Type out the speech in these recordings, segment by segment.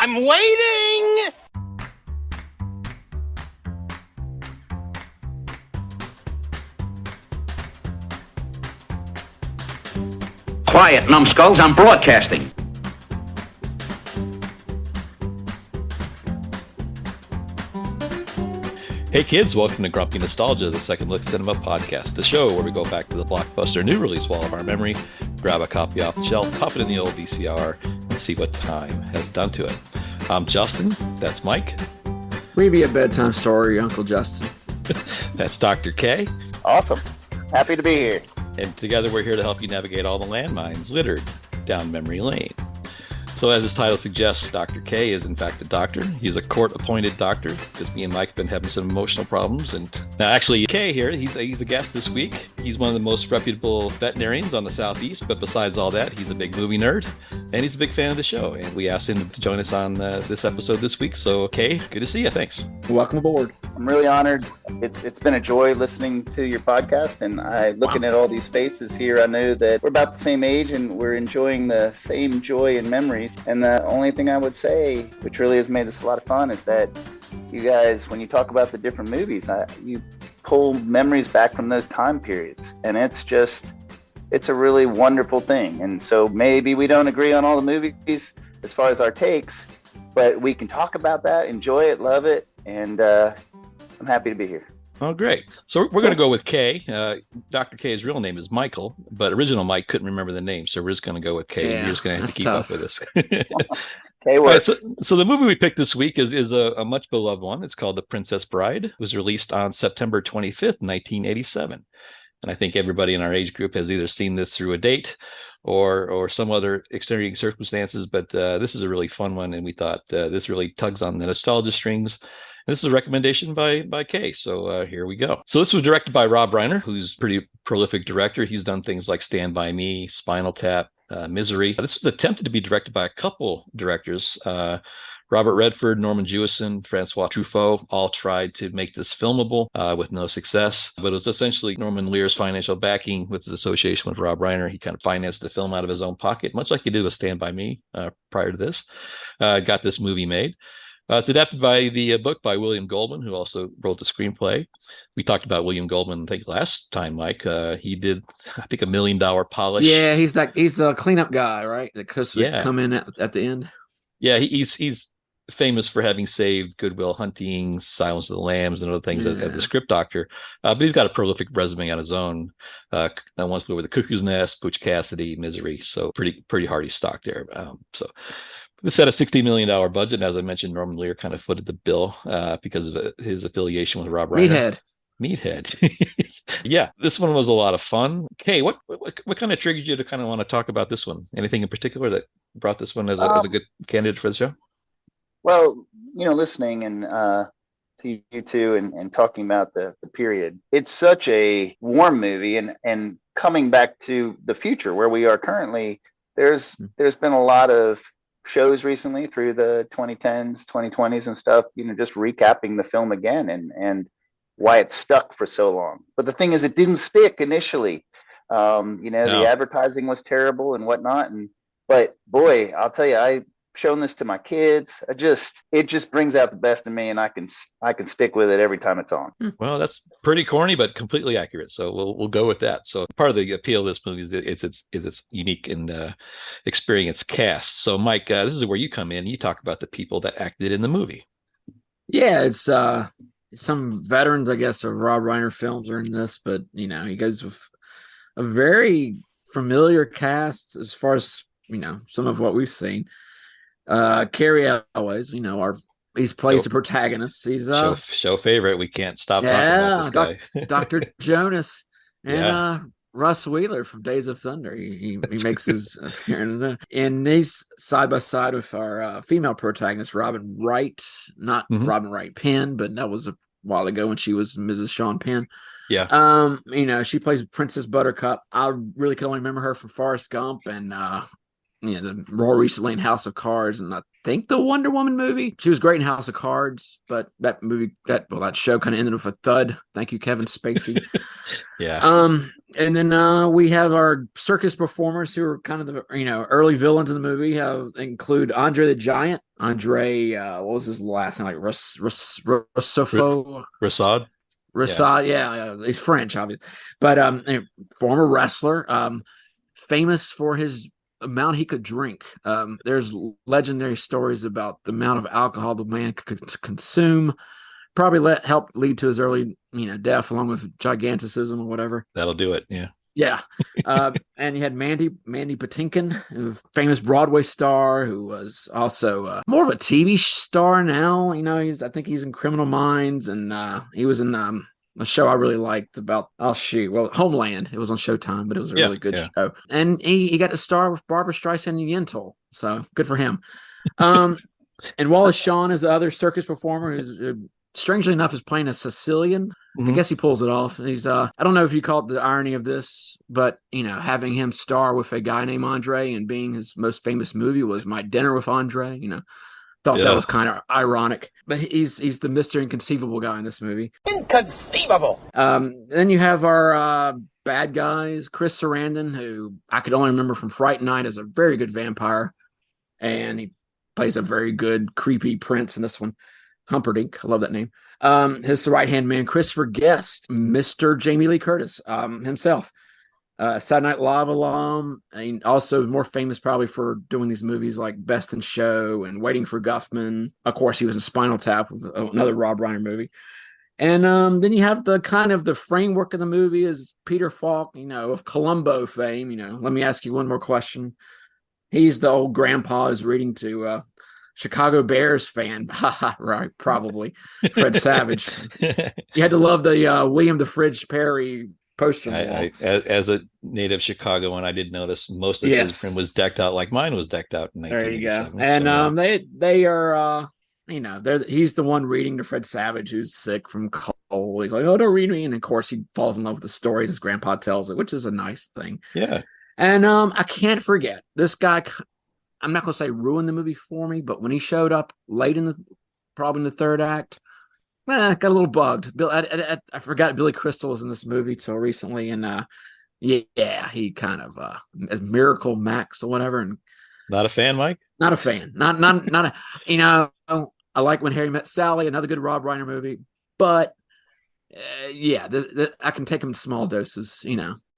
I'm waiting! Quiet, numbskulls, I'm broadcasting. Hey kids, welcome to Grumpy Nostalgia, the Second Look Cinema podcast, the show where we go back to the blockbuster new release wall of our memory, grab a copy off the shelf, pop it in the old VCR, and see what time has done to it. I'm Justin, that's Mike. Maybe a bedtime story, Uncle Justin. That's Dr. K. Awesome. Happy to be here. And together we're here to help you navigate all the landmines littered down memory lane. So as his title suggests, Dr. K is in fact a doctor. He's a court-appointed doctor because me and Mike have been having some emotional problems. And now actually K here, he's a guest this week. He's one of the most reputable veterinarians on the Southeast, but besides all that, he's a big movie nerd and he's a big fan of the show. And we asked him to join us on this episode this week. So K, good to see you. Thanks. Welcome aboard. I'm really honored. It's been a joy listening to your podcast, and looking at all these faces here, I know that we're about the same age and we're enjoying the same joy and memories. And the only thing I would say, which really has made this a lot of fun, is that you guys, when you talk about the different movies, you pull memories back from those time periods, and it's a really wonderful thing. And so maybe we don't agree on all the movies as far as our takes, but we can talk about that, enjoy it, love it, and I'm happy to be here. Oh, great. So we're going to go with K. Dr. K's real name is Michael, but original Mike couldn't remember the name, so we're just going to go with K. Yeah, You're just going to have to keep tough. up with us. Okay, All well, right, so the movie we picked this week is a much beloved one. It's called The Princess Bride. It was released on September 25th, 1987. And I think everybody in our age group has either seen this through a date or some other extenuating circumstances, but this is a really fun one, and we thought this really tugs on the nostalgia strings. This is a recommendation by Kay, so here we go. So this was directed by Rob Reiner, who's a pretty prolific director. He's done things like Stand By Me, Spinal Tap, Misery. This was attempted to be directed by a couple directors. Robert Redford, Norman Jewison, Francois Truffaut all tried to make this filmable with no success. But it was essentially Norman Lear's financial backing with his association with Rob Reiner. He kind of financed the film out of his own pocket, much like he did with Stand By Me prior to this. Got this movie made. It's adapted by the book by William Goldman, who also wrote the screenplay. We talked about William Goldman, I think, last time, Mike. He did, I think, $1 Million Polish. Yeah, he's the cleanup guy, right? That come in at the end. Yeah, he's famous for having saved Good Will Hunting, Silence of the Lambs, and other things as the script doctor. But he's got a prolific resume on his own. One Flew Over the Cuckoo's Nest, Butch Cassidy, Misery. So pretty hardy stock there. This had a $60 million budget, and as I mentioned, Norman Lear kind of footed the bill because of his affiliation with Rob Reiner. Meathead. Yeah, this one was a lot of fun. Kay, what kind of triggered you to kind of want to talk about this one? Anything in particular that brought this one as a good candidate for the show? Well, listening and to you two and talking about the period, it's such a warm movie, and coming back to the future where we are currently, there's been a lot of shows recently through the 2010s, 2020s and stuff, just recapping the film again and why it stuck for so long. But the thing is, it didn't stick initially. No. The advertising was terrible and whatnot. But boy, I'll tell you, I've shown this to my kids. It just brings out the best in me, and I can stick with it every time it's on. Well, that's pretty corny, but completely accurate. So we'll go with that. So part of the appeal of this movie is its unique and experienced cast. So Mike, this is where you come in. You talk about the people that acted in the movie. Yeah, it's some veterans, I guess, of Rob Reiner films are in this, but he goes with a very familiar cast as far as some of what we've seen. Carrie Elways, he plays the protagonist. He's show favorite. We can't stop talking about this guy. Dr. Jonas and Russ Wheeler from Days of Thunder. He makes his appearance, and he's side by side with our female protagonist, Robin Wright. Not Robin Wright Penn, but that was a while ago when she was Mrs. Sean Penn. Yeah. She plays Princess Buttercup. I really can only remember her from Forrest Gump and the role recently in House of Cards, and I think the Wonder Woman movie. She was great in House of Cards, but that show kind of ended with a thud. Thank you, Kevin Spacey. Yeah. And then we have our circus performers who are kind of the early villains in the movie. Include Andre the Giant. Andre, what was his last name? Like Rossofo. Rasad. Rassad, yeah, he's French, obviously, but former wrestler, famous for his amount he could drink. There's legendary stories about the amount of alcohol the man could consume. Probably helped lead to his early, death, along with giganticism or whatever. That'll do it. Yeah. Yeah. And you had Mandy Patinkin, a famous Broadway star who was also more of a TV star now. I think he's in Criminal Minds, and he was in a show I really liked about, Homeland. It was on Showtime, but it was a really good show. And he got to star with Barbara Streisand and Yentl, so good for him. And Wallace Shawn is the other circus performer who's strangely enough, is playing a Sicilian. Mm-hmm. I guess he pulls it off. He's I don't know if you call it the irony of this, but having him star with a guy named Andre and being his most famous movie was My Dinner with Andre. Thought that was kind of ironic. But he's the Mr. Inconceivable guy in this movie. Inconceivable. Then you have our bad guys, Chris Sarandon, who I could only remember from Fright Night as a very good vampire, and he plays a very good creepy prince in this one. Humperdinck, I love that name. His right-hand man, Christopher Guest, Mr. Jamie Lee Curtis himself. Saturday Night Live alum, and also more famous probably for doing these movies like Best in Show and Waiting for Guffman. Of course, he was in Spinal Tap, another Rob Reiner movie. And then you have the framework of the movie is Peter Falk, of Columbo fame. Let me ask you one more question. He's the old grandpa who's reading to Chicago Bears fan. Right, probably. Fred Savage. You had to love the William the Fridge Perry poster. As a native Chicagoan, I did notice most of his trim was decked out like mine was decked out in 1987. There you go. And they are he's the one reading to Fred Savage, who's sick from cold. He's like, "Oh, don't read me." And of course he falls in love with the stories his grandpa tells it, which is a nice thing. Yeah. And I can't forget this guy. I'm not going to say ruined the movie for me, but when he showed up late probably in the third act, got a little bugged. I forgot Billy Crystal was in this movie till recently, and he kind of as Miracle Max or whatever. And not a fan, Mike. Not a fan. Not I like When Harry Met Sally, another good Rob Reiner movie, but I can take them in small doses.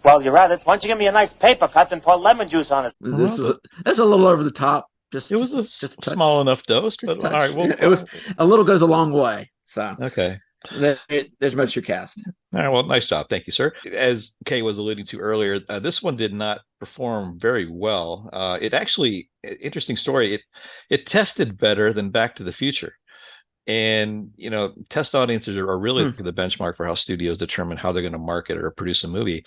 Well, you're at it. Why don't you give me a nice paper cut and pour lemon juice on it? That's a little over the top. It was a small enough dose, but all right. Well, it was a little goes a long way. So okay, there's most of your cast. All right. Well, nice job. Thank you, sir. As Kay was alluding to earlier, this one did not perform very well. It actually, interesting story. It tested better than Back to the Future. And, test audiences are really the benchmark for how studios determine how they're going to market or produce a movie.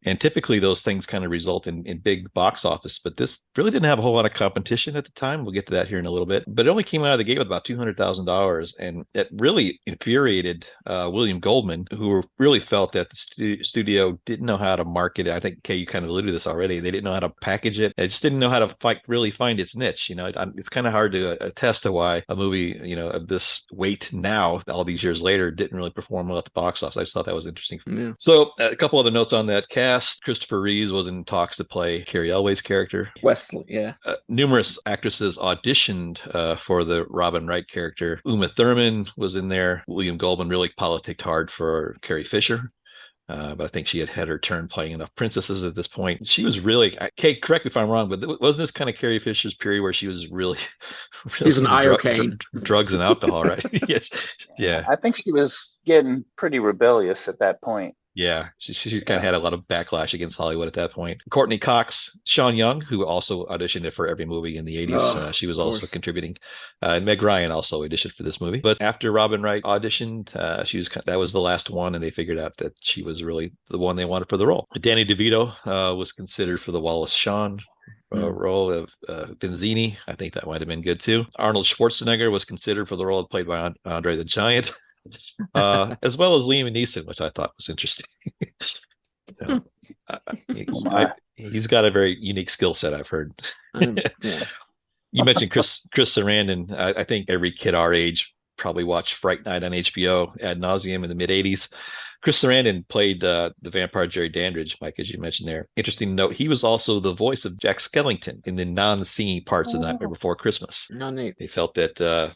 And typically those things kind of result in big box office, but this really didn't have a whole lot of competition at the time. We'll get to that here in a little bit, but it only came out of the gate with about $200,000. And it really infuriated William Goldman, who really felt that the studio didn't know how to market it. I think, Kay, you kind of alluded to this already. They didn't know how to package it. They just didn't know how to really find its niche. It's kind of hard to attest to why a movie, of this weight now, all these years later, didn't really perform well at the box office. I just thought that was interesting. Yeah. So a couple other notes on that cast. Christopher Reeves was in talks to play Carrie Elway's character. Wesley, yeah. Numerous actresses auditioned for the Robin Wright character. Uma Thurman was in there. William Goldman really politicked hard for Carrie Fisher. But I think she had her turn playing enough princesses at this point. She was really, Kate, correct me if I'm wrong, but wasn't this kind of Carrie Fisher's period where she was really she was an iocane. Drugs and alcohol, right? Yes. Yeah. I think she was getting pretty rebellious at that point. Yeah, she kind of had a lot of backlash against Hollywood at that point. Courtney Cox, Sean Young, who also auditioned for every movie in the 80s. She was also contributing. And Meg Ryan also auditioned for this movie. But after Robin Wright auditioned, that was the last one, and they figured out that she was really the one they wanted for the role. Danny DeVito was considered for the Wallace Shawn role of Benzini. I think that might have been good too. Arnold Schwarzenegger was considered for the role played by Andre the Giant. As well as Liam Neeson, which I thought was interesting. So, he's got a very unique skill set, I've heard. Yeah. You mentioned Chris Sarandon. I think every kid our age probably watched Fright Night on HBO ad nauseum in the mid 80s. Chris Sarandon played the vampire Jerry Dandridge, Mike, as you mentioned there. Interesting note, he was also the voice of Jack Skellington in the non-singing parts of Nightmare Before Christmas. No need. They felt that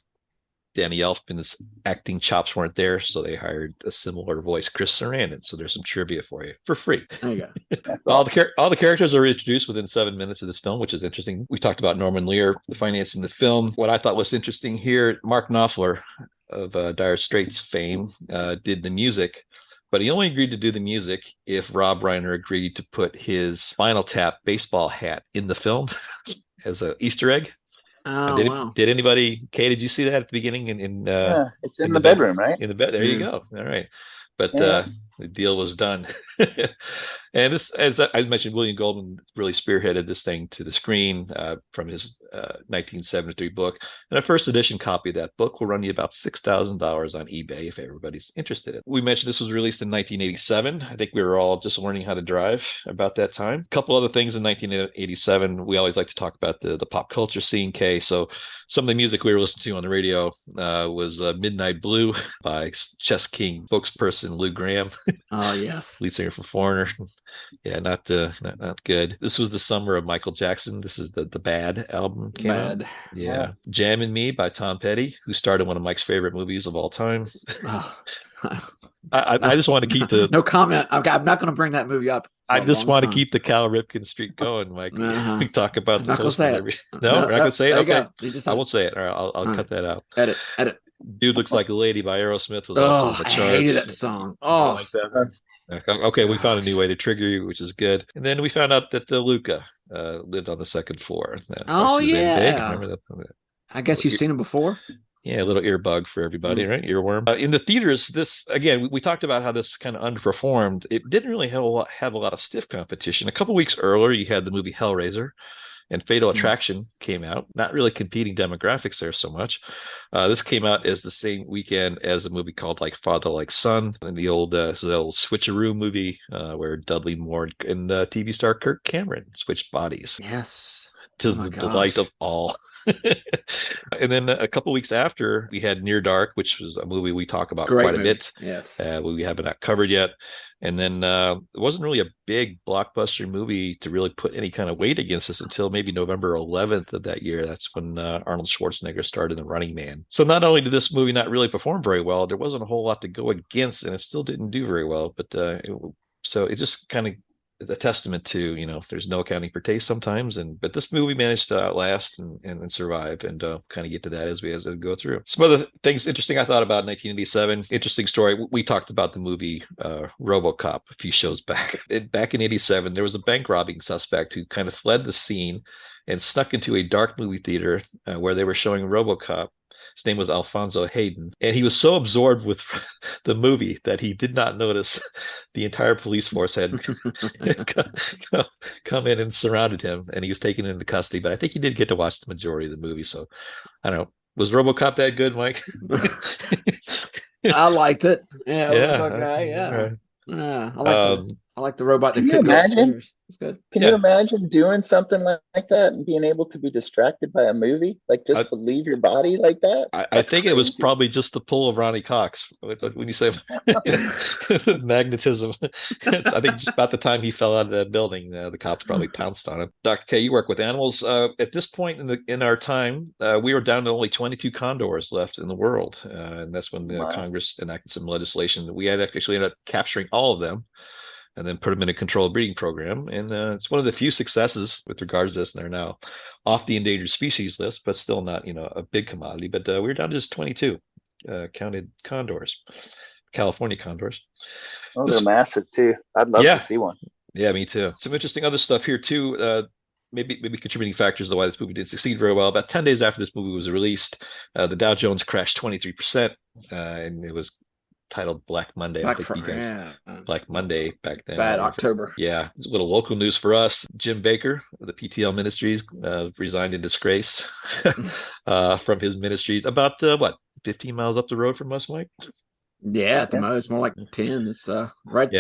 Danny Elfman's acting chops weren't there, so they hired a similar voice, Chris Sarandon. So there's some trivia for you for free. There you go. All the characters are introduced within 7 minutes of this film, which is interesting. We talked about Norman Lear, the financing the film. What I thought was interesting here, Mark Knopfler of Dire Straits fame did the music, but he only agreed to do the music if Rob Reiner agreed to put his Spinal Tap baseball hat in the film as an Easter egg. Oh, wow. Did anybody, Kay, did you see that at the beginning? Yeah, it's in the bedroom, right? In the bed. There you go. All right. But the deal was done. And this, as I mentioned, William Goldman really spearheaded this thing to the screen from his 1973 book. And a first edition copy of that book will run you about $6,000 on eBay if everybody's interested. We mentioned this was released in 1987. I think we were all just learning how to drive about that time. A couple other things in 1987. We always like to talk about the pop culture scene, Kay. So some of the music we were listening to on the radio was Midnight Blue by Chess King spokesperson Lou Gramm. Oh, yes. Lead singer for Foreigner. Yeah, not good. This was the summer of Michael Jackson. This is the Bad album came out. Yeah. Jammin' Me by Tom Petty, who started one of Mike's favorite movies of all time. Oh. I just want to keep the no comment. I'm not going to bring that movie up. I just want to keep the Cal Ripken streak going, Mike. We talk about I'm not going to say it. No, we're not going to say it. Okay, I won't say it. All right, I'll cut that out. Edit. Dude Looks Like a Lady by Aerosmith was also on the charts. I hated that song. Oh, like that. Okay, we found a new way to trigger you, which is good. And then we found out that Luca lived on the second floor. Oh, yeah. Remember that? I guess you've seen him before. Yeah, a little ear bug for everybody, right? Earworm. In the theaters, this, again, we talked about how this kind of underperformed. It didn't really have a lot of stiff competition. A couple weeks earlier, you had the movie Hellraiser, and Fatal Attraction came out. Not really competing demographics there so much. This came out as the same weekend as a movie called like Father Like Son, and the old switcheroo movie where Dudley Moore and TV star Kirk Cameron switched bodies. Yes. To the delight of all. And then a couple weeks after, we had Near Dark, which was a movie we talk about quite a bit. Yes. We haven't covered yet. And then it wasn't really a big blockbuster movie to really put any kind of weight against us until maybe November 11th of that year. That's when Arnold Schwarzenegger started The Running Man. So not only did this movie not really perform very well, there wasn't a whole lot to go against, and it still didn't do very well. But so it just kind of a testament to, there's no accounting for taste sometimes, but this movie managed to outlast and survive, and kind of get to that as we go through. Some other things interesting I thought about 1987. Interesting story. We talked about the movie RoboCop a few shows back. Back in 87, there was a bank robbing suspect who kind of fled the scene and snuck into a dark movie theater where they were showing RoboCop. His name was Alfonso Hayden, and he was so absorbed with the movie that he did not notice the entire police force had come in and surrounded him, and he was taken into custody. But I think he did get to watch the majority of the movie. So I don't know. Was RoboCop that good, Mike? I liked it. Yeah, it was okay. Right. Yeah, I like the robot that can you could imagine? It's good. Can you imagine doing something like that and being able to be distracted by a movie, like just to leave your body like that? I think it was probably just the pull of Ronnie Cox. When you say magnetism, I think just about the time he fell out of that building, the cops probably pounced on him. Dr. K, you work with animals. At this point in our time, we were down to only 22 condors left in the world, and that's when Congress enacted some legislation. We had actually ended up capturing all of them, and then put them in a controlled breeding program. And it's one of the few successes with regards to this. And they're now off the endangered species list, but still not, a big commodity. But we're down to just 22 counted condors, California condors. Oh, they're massive too. I'd love to see one. Yeah, me too. Some interesting other stuff here too. Maybe contributing factors to why this movie didn't succeed very well. About 10 days after this movie was released, the Dow Jones crashed 23%, and it was titled Black Monday. Black Monday back then. Bad October. Yeah. A little local news for us. Jim Baker, the PTL Ministries, resigned in disgrace from his ministry about 15 miles up the road from us, Mike? Yeah, at the most, more like 10. It's right,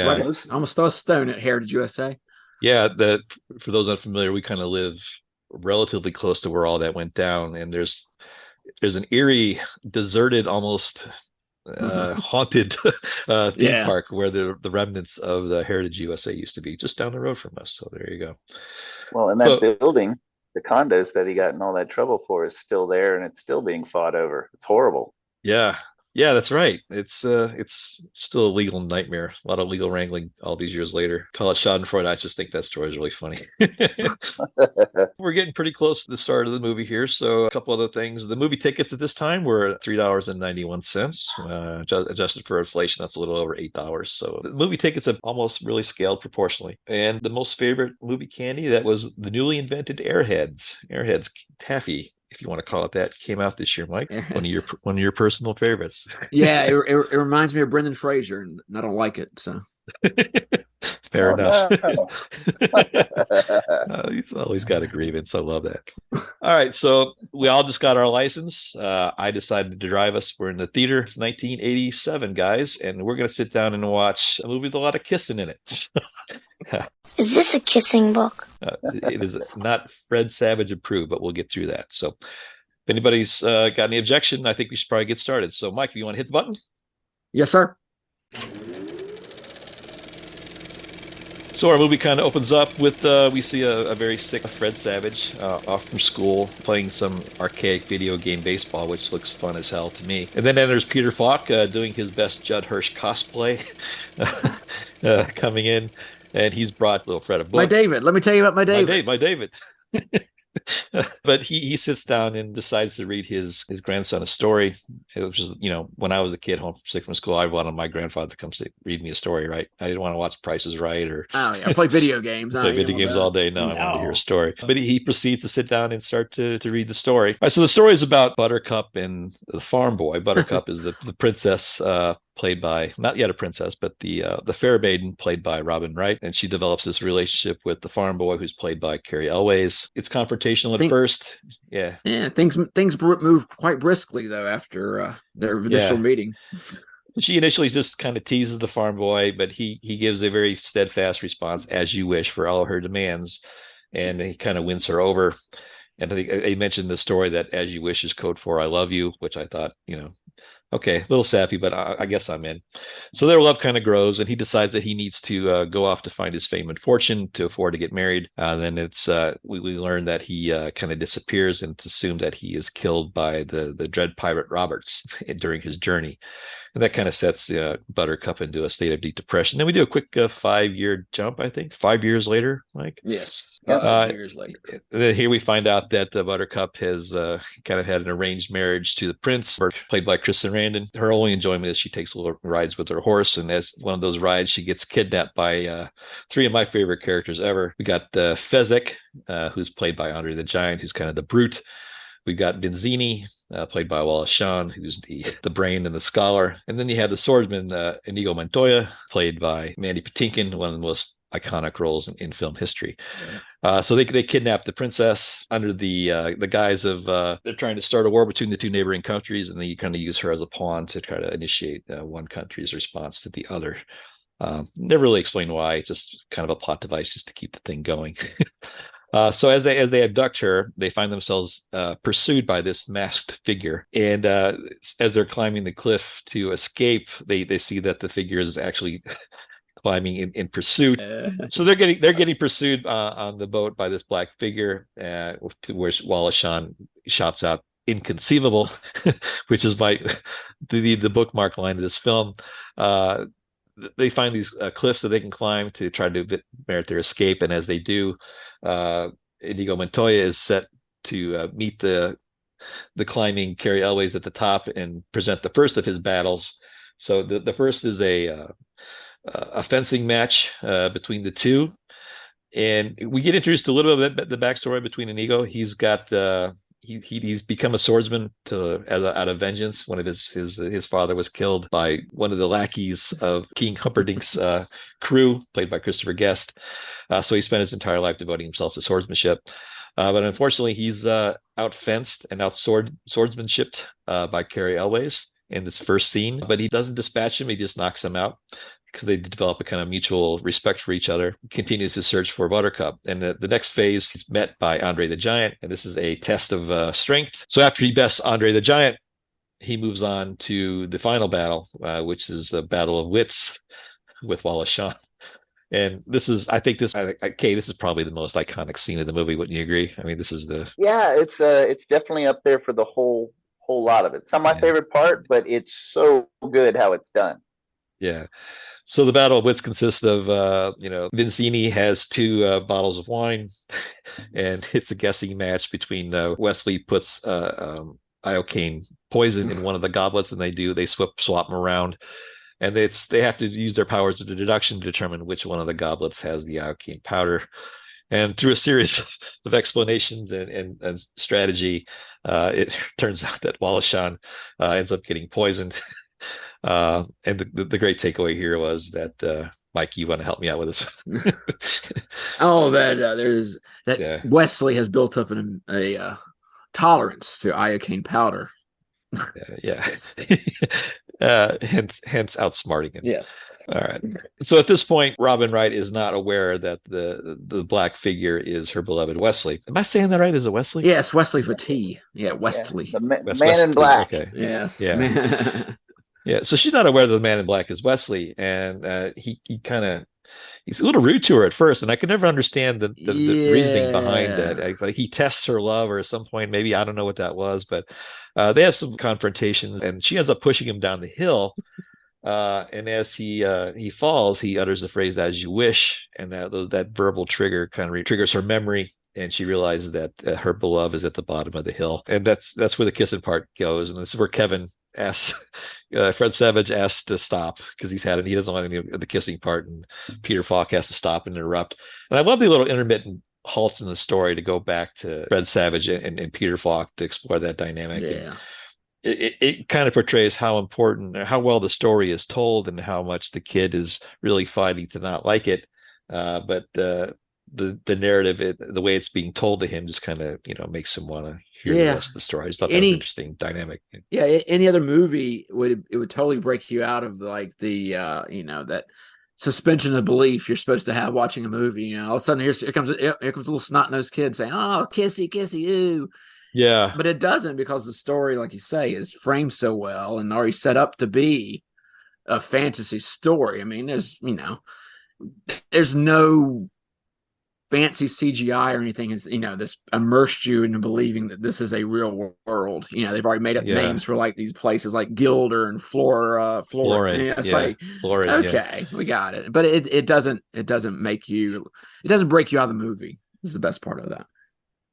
almost throw a stone at Heritage USA. Yeah, for those unfamiliar, we kind of live relatively close to where all that went down, and there's an eerie, deserted, almost haunted theme Yeah. park where the remnants of the Heritage USA used to be, just down the road from us. So there you go. Well, and that So building, the condos that he got in all that trouble for, is still there, and it's still being fought over. It's horrible. yeah, that's right. It's still a legal nightmare. A lot of legal wrangling all these years later. Call it Schadenfreude. I just think that story is really funny. We're getting pretty close to the start of the movie here, so a couple other things. The movie tickets at this time were at $3.91. Adjusted for inflation, that's a little over $8. So the movie tickets have almost really scaled proportionally. And the most favorite movie candy, that was the newly invented Airheads taffy, if you want to call it that, came out this year, Mike. One of your personal favorites. Yeah, it reminds me of Brendan Fraser, and I don't like it. So Fair enough. No. He's always got a grievance. I love that. All right, so we all just got our license. I decided to drive us. We're in the theater. It's 1987, guys, and we're going to sit down and watch a movie with a lot of kissing in it. Is this a kissing book? It is not Fred Savage approved, but we'll get through that. So if anybody's got any objection, I think we should probably get started. So, Mike, you want to hit the button? yes, sir. So our movie kind of opens up with we see a very sick Fred Savage off from school playing some archaic video game baseball, which looks fun as hell to me. And then enters Peter Falk doing his best Judd Hirsch cosplay, coming in, and he's brought little Fred a book. My David. Let me tell you about my David. My David. But he sits down and decides to read his grandson a story. It was just, when I was a kid home sick from school, I wanted my grandfather to come read me a story, right? I didn't want to watch Price is Right or Oh yeah, I play video games. play video games all day. No, I wanted to hear a story. But he proceeds to sit down and start to read the story. All right, so the story is about Buttercup and the farm boy. Buttercup is the princess, played by, not yet a princess, but the fair maiden played by Robin Wright, and she develops this relationship with the farm boy who's played by Carrie Elways. It's confrontational at first. Yeah, things move quite briskly though after their initial meeting. She initially just kind of teases the farm boy, but he gives a very steadfast response, as you wish, for all of her demands, and he kind of wins her over. And I think I mentioned the story that as you wish is code for I love you, which I thought, okay, a little sappy, but I guess I'm in. So their love kind of grows, and he decides that he needs to go off to find his fame and fortune to afford to get married. Then it's we learn that he kind of disappears, and it's assumed that he is killed by the dread pirate Roberts during his journey. And that kind of sets Buttercup into a state of deep depression. Then we do a quick 5-year jump, I think, 5 years later, Mike. Yes, 5 years later. Then here we find out that Buttercup has kind of had an arranged marriage to the prince, played by Kristen Randon. Her only enjoyment is she takes little rides with her horse, and as one of those rides, she gets kidnapped by 3 of my favorite characters ever. We got Fezzik, who's played by Andre the Giant, who's kind of the brute. We've got Benzini, played by Wallace Shawn, who's the brain and the scholar. And then you have the swordsman, Inigo Montoya, played by Mandy Patinkin, one of the most iconic roles in film history. So they kidnap the princess under the guise of they're trying to start a war between the 2 neighboring countries, and then you kind of use her as a pawn to try to initiate one country's response to the other. Never really explain why. It's just kind of a plot device just to keep the thing going. So as they abduct her, they find themselves pursued by this masked figure, and as they're climbing the cliff to escape, they see that the figure is actually climbing in pursuit. So they're getting pursued on the boat by this black figure, where Wallace Shawn shouts out "inconceivable," which is the bookmark line of this film. They find these cliffs that they can climb to try to merit their escape, and as they do, Inigo Montoya is set to meet the climbing Carrie Elways at the top and present the first of his battles. So the first is a fencing match between the two, and we get introduced a little bit of the backstory between Inigo. He's got he's become a swordsman out of vengeance. One of his father was killed by one of the lackeys of King Humperdinck's crew, played by Christopher Guest. So he spent his entire life devoting himself to swordsmanship. But unfortunately, he's outfenced and swordsmanshiped by Carrie Elways in this first scene. But he doesn't dispatch him; he just knocks him out, because they develop a kind of mutual respect for each other. He continues his search for Buttercup. And the next phase, he's met by Andre the Giant, and this is a test of strength. So after he bests Andre the Giant, he moves on to the final battle, which is the Battle of Wits with Wallace Shawn. And this is, I think this, okay, this is probably the most iconic scene of the movie. Wouldn't you agree? I mean, this is the Yeah, it's definitely up there for the whole lot of it. It's not my favorite part, but it's so good how it's done. Yeah. So the Battle of Wits consists of, Vincini has two bottles of wine, and it's a guessing match between Wesley puts iocane poison in one of the goblets, and they swap them around, and they have to use their powers of deduction to determine which one of the goblets has the iocane powder. And through a series of explanations and strategy, it turns out that Wallace Shawn ends up getting poisoned. And the great takeaway here was that Mike, you want to help me out with this? There's that Wesley has built up a tolerance to iocane powder. Hence outsmarting him. Yes. All right. So at this point, Robin Wright is not aware that the black figure is her beloved Wesley. Am I saying that right? Is it Wesley? Yes, Wesley for T. Yeah, Wesley. Yeah, the man in black. Okay. Yes. Yeah. Yeah. So she's not aware that the man in black is Wesley, and he's a little rude to her at first, and I could never understand the reasoning behind that. Like he tests her love, or at some point, maybe I don't know what that was, but they have some confrontations, and she ends up pushing him down the hill. And as he falls, he utters the phrase "as you wish," and that verbal trigger kind of triggers her memory, and she realizes that her beloved is at the bottom of the hill, and that's where the kissing part goes, and this is where Kevin asks Fred Savage asks to stop because he doesn't want any of the kissing part, and Peter Falk has to stop and interrupt. And I love the little intermittent halts in the story to go back to Fred Savage and Peter Falk to explore that dynamic. Yeah. It kind of portrays how important, how well the story is told, and how much the kid is really fighting to not like it. But the narrative, the way it's being told to him, just kind of makes him want to hear the rest of the story. I just thought that was an interesting dynamic. Yeah, any other movie would totally break you out of that suspension of belief you're supposed to have watching a movie. All of a sudden here comes a little snot-nosed kid saying, "Oh, kissy, kissy, ooh." Yeah. But it doesn't, because the story, like you say, is framed so well and already set up to be a fantasy story. I mean, there's no fancy CGI or anything. It's, this immersed you into believing that this is a real world. They've already made up names for like these places like Gilder and Flora. It's like, okay, we got it. But it doesn't break you out of the movie. Is the best part of that.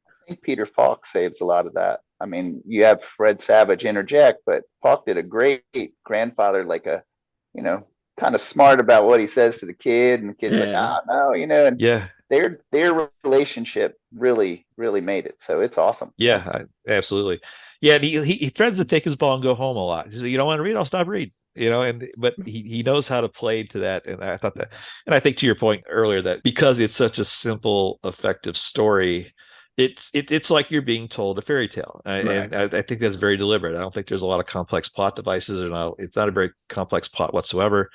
I think Peter Falk saves a lot of that. I mean, you have Fred Savage interject, but Falk did a great grandfather, like kind of smart about what he says to the kid, and the kid's like, no, and their relationship really, really made it. So it's awesome. Yeah, absolutely. Yeah, and he threatens to take his ball and go home a lot. He says, "You don't want to read? I'll stop reading." But he knows how to play to that, and I thought that, and I think to your point earlier that because it's such a simple, effective story, it's like you're being told a fairy tale, and I think that's very deliberate. I don't think there's a lot of complex plot devices, it's not a very complex plot whatsoever.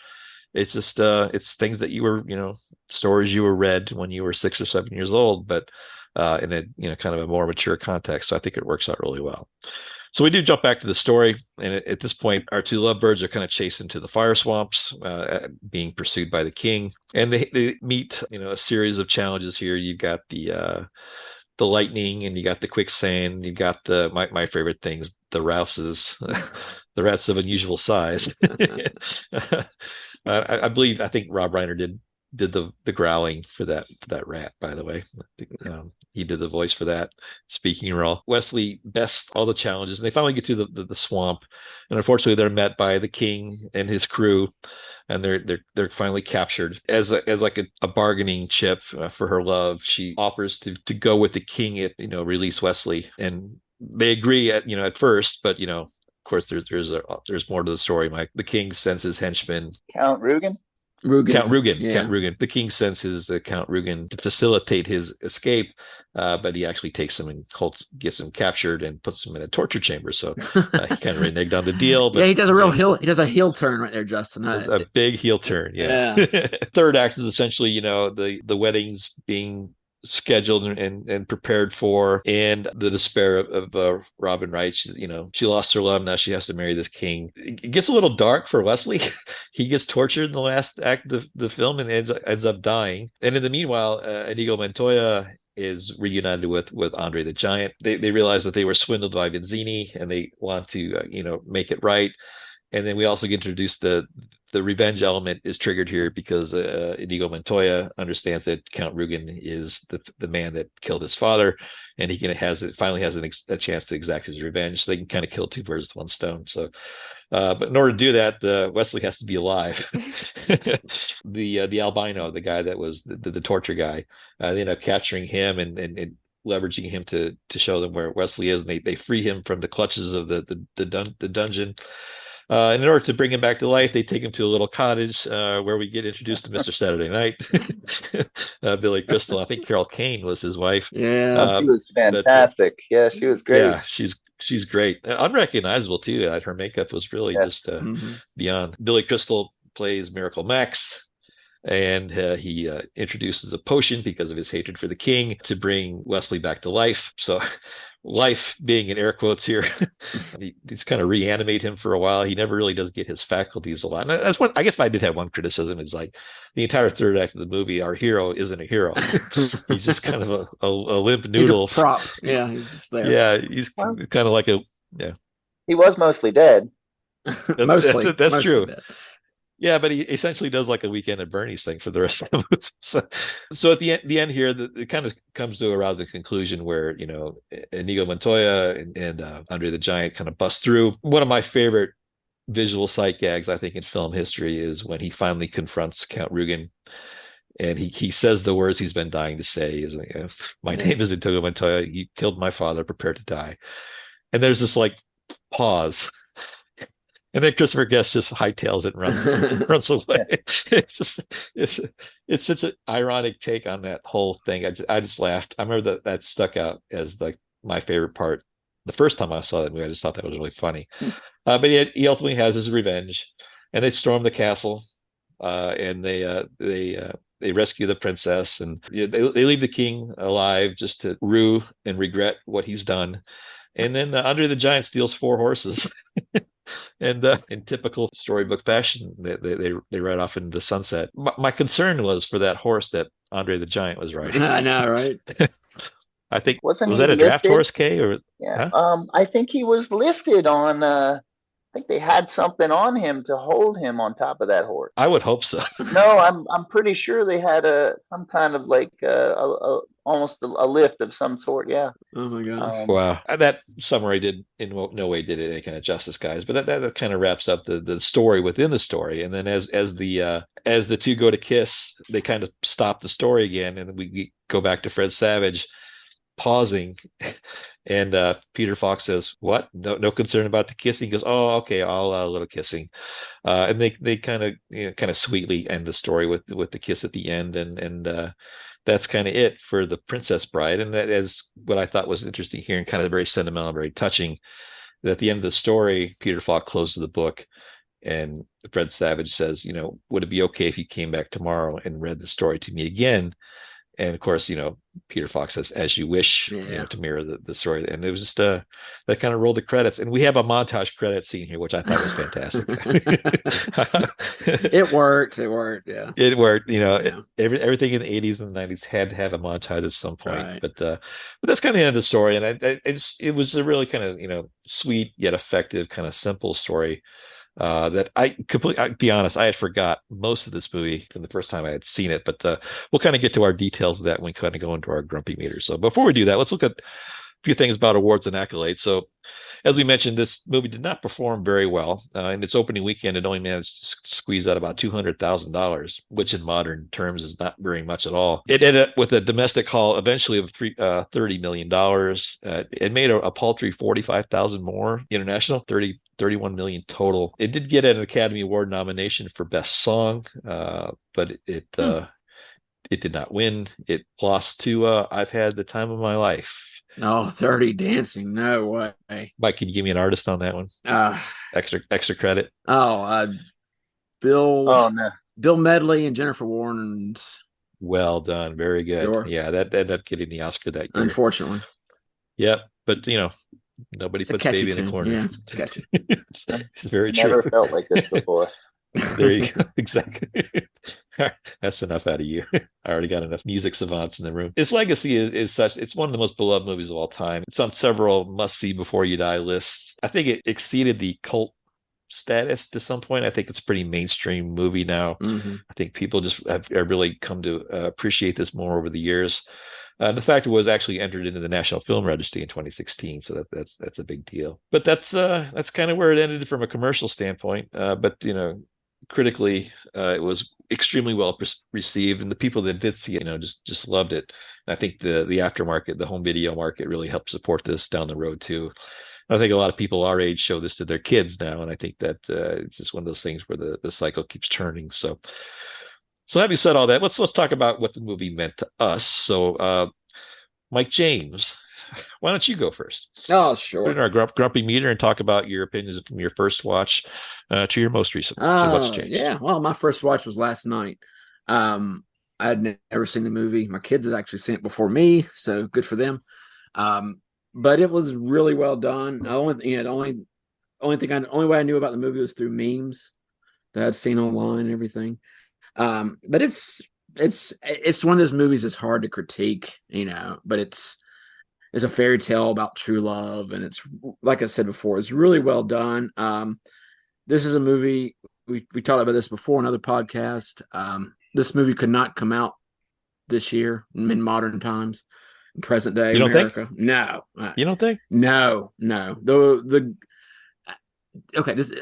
It's just it's things that you were stories you were read when you were 6 or 7 years old, but in a kind of a more mature context. So I think it works out really well. So we do jump back to the story, and at this point, our two lovebirds are kind of chased into the fire swamps, being pursued by the king, and they meet a series of challenges here. You've got the lightning, and you got the quicksand, you got my favorite things, the rouses, the rats of unusual size. I think Rob Reiner did the growling for that rat, by the way. He did the voice for that speaking role. Wesley bests all the challenges, and they finally get to the swamp, and unfortunately they're met by the king and his crew, and they're finally captured. As like a bargaining chip for her love, she offers to go with the king, release Wesley, and they agree at first, but of course there's more to the story, Mike. The king sends his henchman, Count Rugen. Count Rugen. The king sends his Count Rugen to facilitate his escape, but he actually takes him and gets him captured and puts him in a torture chamber. So he kind of reneged on the deal. But he does a heel turn right there, Justin. A big heel turn. Yeah. Third act is essentially the wedding's being scheduled and prepared for, and the despair of Robin Wright. She lost her love. Now she has to marry this king. It gets a little dark for Wesley. He gets tortured in the last act of the film and ends up dying. And in the meanwhile, Inigo Montoya is reunited with Andre the Giant. They realize that they were swindled by Vizzini, and they want to make it right. And then we also get introduced the revenge element is triggered here because Inigo Montoya understands that Count Rugen is the man that killed his father, and he finally has a chance to exact his revenge. So they can kind of kill two birds with one stone. So, but in order to do that, Wesley has to be alive. The albino, the guy that was the torture guy, they end up capturing him and leveraging him to show them where Wesley is, and they free him from the clutches of the dungeon. And in order to bring him back to life, they take him to a little cottage where we get introduced to Mr. Saturday Night, Billy Crystal. I think Carol Kane was his wife. Yeah, she was fantastic. Yeah, she was great. Yeah, she's great, unrecognizable too. Her makeup was really just beyond. Billy Crystal plays Miracle Max, and he introduces a potion because of his hatred for the king to bring Wesley back to life. So life being in air quotes here. He's kind of reanimate him for a while. He never really does get his faculties a lot. And that's I guess if I did have one criticism, is like the entire third act of the movie, our hero isn't a hero. He's just kind of a limp noodle. He's a prop. Yeah, he's just there. Yeah, he's kind of like he was mostly dead. That's true. Dead. Yeah, but he essentially does like a Weekend at Bernie's thing for the rest of the movie. So at the end here, it kind of comes to around the conclusion where Inigo Montoya and Andre the Giant kind of bust through. One of my favorite visual sight gags, I think, in film history is when he finally confronts Count Rugen, and he says the words he's been dying to say: "My name is Inigo Montoya. You killed my father. Prepare to die." And there's this like pause. And then Christopher Guest just hightails it and runs away. It's such an ironic take on that whole thing. I just laughed. I remember that stuck out as like my favorite part. The first time I saw that movie, I just thought that was really funny. But he ultimately has his revenge, and they storm the castle, and they rescue the princess, and they leave the king alive just to rue and regret what he's done. And then Andre the Giant steals 4 horses. And in typical storybook fashion, they ride off into the sunset. My concern was for that horse that Andre the Giant was riding. I know, right? I think was that a lifted? draft horse, Kay? Or yeah, huh? I think he was lifted on. I think they had something on him to hold him on top of that horse. I would hope so. No, I'm pretty sure they had some kind of like almost a lift of some sort. Yeah. Oh my gosh. Wow. That summary did in no way did it any kind of justice, guys. But that kind of wraps up the story within the story. And then as the two go to kiss, they kind of stop the story again, and we go back to Fred Savage pausing, and Peter Falk says, "What? No concern about the kissing?" He goes, "Oh, okay, I'll a little kissing," and they kind of sweetly end the story with the kiss at the end, and that's kind of it for The Princess Bride. And that is what I thought was interesting here, and kind of very sentimental, very touching. That at the end of the story, Peter Falk closes the book, and Fred Savage says, "Would it be okay if you came back tomorrow and read the story to me again?" And of course, Peter Falk says, "As you wish," to mirror the story. And it was just that kind of rolled the credits. And we have a montage credit scene here, which I thought was fantastic. It worked. Yeah. It worked. Everything in the 80s and the 90s had to have a montage at some point. Right. But that's kind of the end of the story. And it was a really kind of, sweet yet effective, kind of simple story. That I'll be honest, I had forgot most of this movie from the first time I had seen it, but we'll kind of get to our details of that when we kind of go into our grumpy meter. So before we do that, let's look at a few things about awards and accolades. So as we mentioned, this movie did not perform very well. In its opening weekend, it only managed to squeeze out about $200,000, which in modern terms is not very much at all. It ended up with a domestic haul eventually of $30 million. It made a paltry $45,000 more international, 31 million total. It did get an Academy Award nomination for Best Song, but it did not win. It lost to I've Had the Time of My Life. Oh, 30 Dancing. No way. Mike, can you give me an artist on that one? Extra credit. Bill. Oh no. Bill Medley and Jennifer Warnes. Well done. Very good. Sure. Yeah, that ended up getting the Oscar that year. Unfortunately, Yep. But nobody it's a puts catchy baby in a tune. corner. Yeah, it's catchy. It's very true. Never felt like this before. There you go. Exactly. That's enough out of you. I already got enough music savants in the room. Its legacy is such, it's one of the most beloved movies of all time. It's on several must-see before you die lists. I think it exceeded the cult status to some point. I think it's a pretty mainstream movie now. Hmm. I think people just have really come to appreciate this more over the years. The fact it was actually entered into the National Film Registry in 2016, so that's a big deal. But that's kind of where it ended from a commercial standpoint. But critically, it was extremely well received, and the people that did see it, just loved it. And I think the aftermarket, the home video market, really helped support this down the road too. I think a lot of people our age show this to their kids now, and I think that it's just one of those things where the cycle keeps turning. So having said all that, let's talk about what the movie meant to us. So, Mike James, why don't you go first? Oh, Put sure. in our grumpy meter and talk about your opinions from your first watch to your most recent watch. So what's changed? Yeah. Well, my first watch was last night. I had never seen the movie. My kids had actually seen it before me, so good for them. But it was really well done. The only way I knew about the movie was through memes that I'd seen online and everything. But it's one of those movies that's hard to critique, but it's a fairy tale about true love, and it's, like I said before, it's really well done. This is a movie we talked about this before in other podcast. This movie could not come out this year in modern times, in present day You don't America. think? No, You don't think? no. Okay, this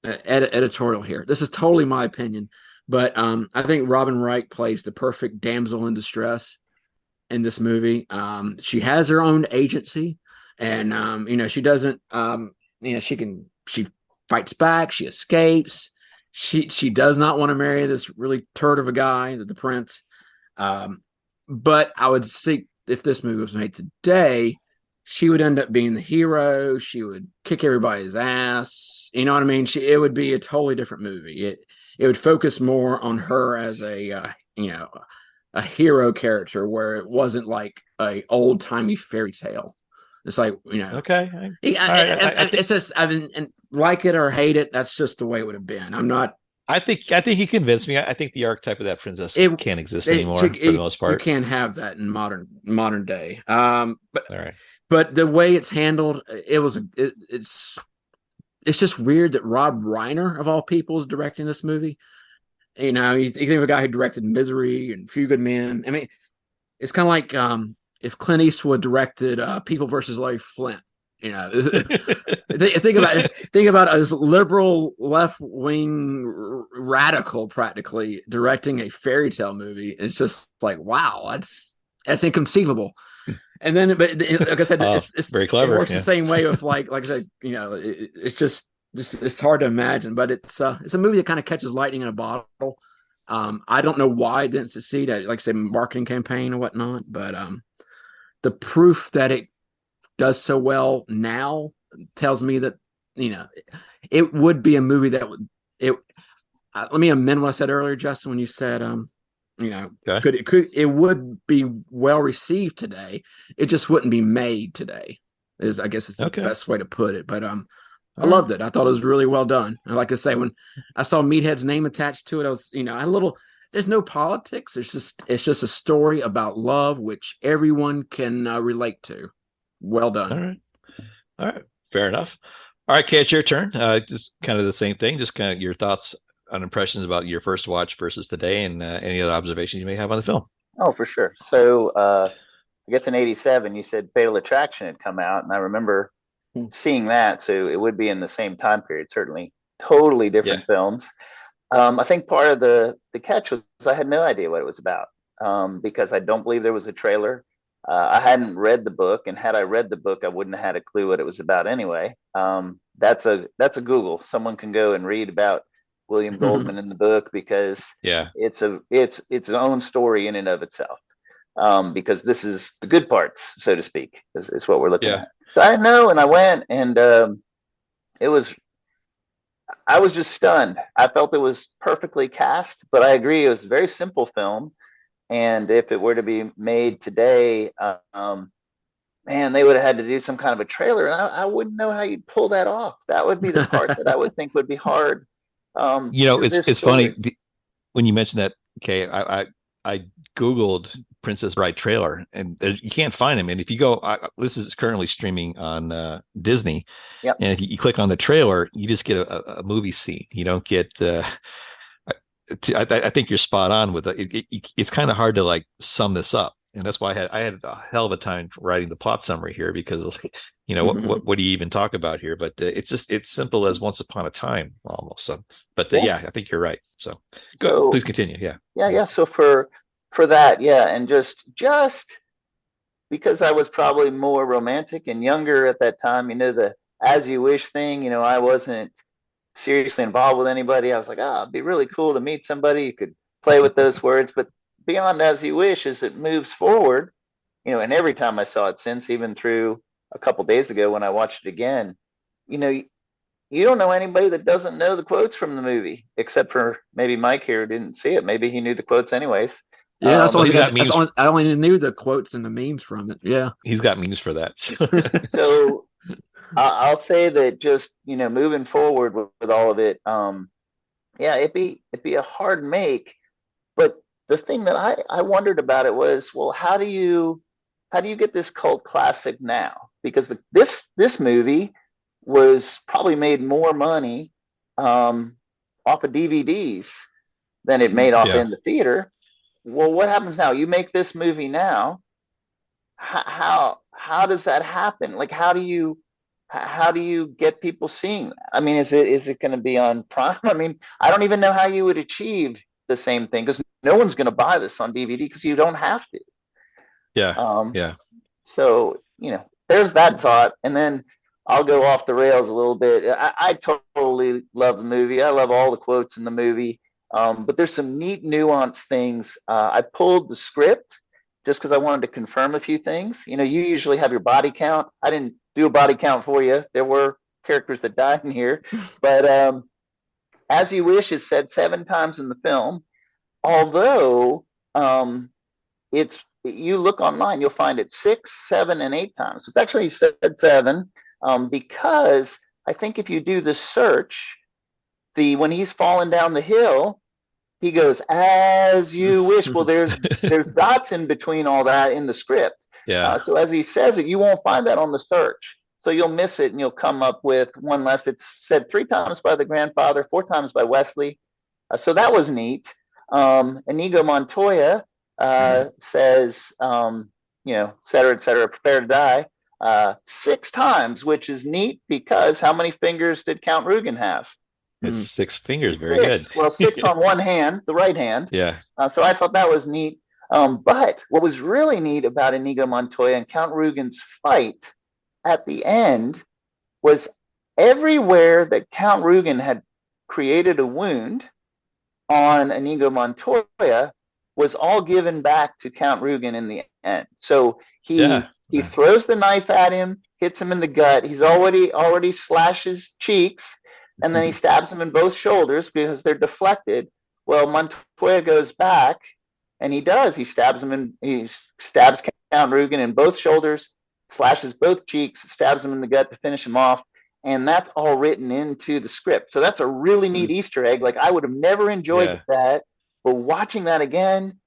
editorial here. This is totally my opinion, but I think Robin Wright plays the perfect damsel in distress in this movie. She has her own agency, and she doesn't. She fights back. She escapes. She does not want to marry this really turd of a guy, the prince. But I would see, if this movie was made today, she would end up being the hero. She would kick everybody's ass. You know what I mean? It would be a totally different movie. It would focus more on her as a hero character, where it wasn't like a old timey fairy tale. It's like, Okay. it's just, and like it or hate it, that's just the way it would have been. I'm not. I think you convinced me. I think the archetype of that princess can't exist anymore for the most part. You can't have that in modern day. But All right. But the way it's handled, it's just weird that Rob Reiner, of all people, is directing this movie. You think of a guy who directed Misery and Few Good Men. I mean, it's kind of like if Clint Eastwood directed People versus Larry Flint. Think about a liberal left wing radical practically directing a fairy tale movie. It's just like, wow, that's inconceivable. And then, but like I said, it's very clever. It works the same way with like I said, it's just it's hard to imagine. But it's a movie that kind of catches lightning in a bottle. I don't know why it didn't succeed at, like I say, marketing campaign or whatnot. But the proof that it does so well now tells me that it would be a movie that would let me amend what I said earlier, Justin, when you said Okay. it would be well received today. It just wouldn't be made today. I guess it's the best way to put it. But I loved it. I thought it was really well done. And like I say, when I saw Meathead's name attached to it, I was, I had a little. There's no politics. It's just a story about love, which everyone can relate to. Well done. All right. Fair enough. All right, Kay, it's your turn. Just kind of the same thing. Just kind of your thoughts on impressions about your first watch versus today, and any other observations you may have on the film. Oh, for sure. So I guess in '87, you said Fatal Attraction had come out, and I remember seeing that. So it would be in the same time period, certainly. Totally different films. I think part of the catch was I had no idea what it was about, because I don't believe there was a trailer. I hadn't read the book, and had I read the book, I wouldn't have had a clue what it was about anyway. That's a Google. Someone can go and read about William Goldman in the book, because it's its own story in and of itself. Because this is the good parts, so to speak, is what we're looking at. So I know, and I went, and it was. I was just stunned. I felt it was perfectly cast, but I agree it was a very simple film. And if it were to be made today, man, they would have had to do some kind of a trailer, and I wouldn't know how you'd pull that off. That would be the part that I would think would be hard. It's This funny story. when you mentioned that. Okay, I googled Princess Bride trailer, and you can't find them. And if you go, this is currently streaming on Disney, Yep. and if you click on the trailer, you just get a movie scene. You don't get. I think you're spot on with it. It's kind of hard to like sum this up, and that's why I had a hell of a time writing the plot summary here because what do you even talk about here? But it's simple as Once Upon a Time almost. So, but Yeah. yeah, I think you're right. So, go. So Please continue. Yeah. yeah. So for that, yeah, and just because I was probably more romantic and younger at that time, the As You Wish thing. I wasn't seriously involved with anybody. I was like, it'd be really cool to meet somebody you could play with those words. But beyond As You Wish, as it moves forward, and every time I saw it since, even through a couple days ago when I watched it again, you don't know anybody that doesn't know the quotes from the movie, except for maybe Mike here who didn't see it. Maybe he knew the quotes anyways. Yeah, Well, he's got memes. I only knew the quotes and the memes from it. Yeah, He's got memes for that. So I'll say that just moving forward with all of it, yeah, it'd be a hard make. But the thing that I wondered about it was, well, how do you get this cult classic now? Because this movie was probably made more money off of DVDs than it made off Yeah. in the theater. Well, what happens now? You make this movie now. How does that happen? Like, how do you get people seeing that? I mean, is it going to be on Prime? I mean, I don't even know how you would achieve the same thing because no one's going to buy this on DVD because you don't have to. Yeah. Yeah. So there's that thought, and then I'll go off the rails a little bit. I totally love the movie. I love all the quotes in the movie, but there's some neat nuanced things. I pulled the script just because I wanted to confirm a few things. You usually have your body count. I didn't do a body count for you. There were characters that died in here, but As You Wish is said 7 times in the film, although you look online, you'll find it 6, 7, and 8 times. It's actually said 7 because I think if you do the search, when he's falling down the hill, he goes, "As you wish." Well, there's dots in between all that in the script. Yeah. So as he says it, you won't find that on the search. So you'll miss it, and you'll come up with one less. It's said 3 times by the grandfather, 4 times by Wesley. So that was neat. Inigo Montoya says, et cetera, prepare to die, 6 times, which is neat because how many fingers did Count Rugen have? It's 6 fingers. Very 6. good. Well, 6 on one hand, the right hand. Yeah. So I thought that was neat. But what was really neat about Inigo Montoya and Count Rugen's fight at the end was everywhere that Count Rugen had created a wound on Inigo Montoya was all given back to Count Rugen in the end. So he throws the knife at him, hits him in the gut. He's already slashes cheeks, and then he stabs him in both shoulders because they're deflected. Well, Montoya goes back, and he stabs Count Rugen in both shoulders, slashes both cheeks, stabs him in the gut to finish him off. And that's all written into the script. So that's a really neat Easter egg. Like, I would have never enjoyed that, but watching that again,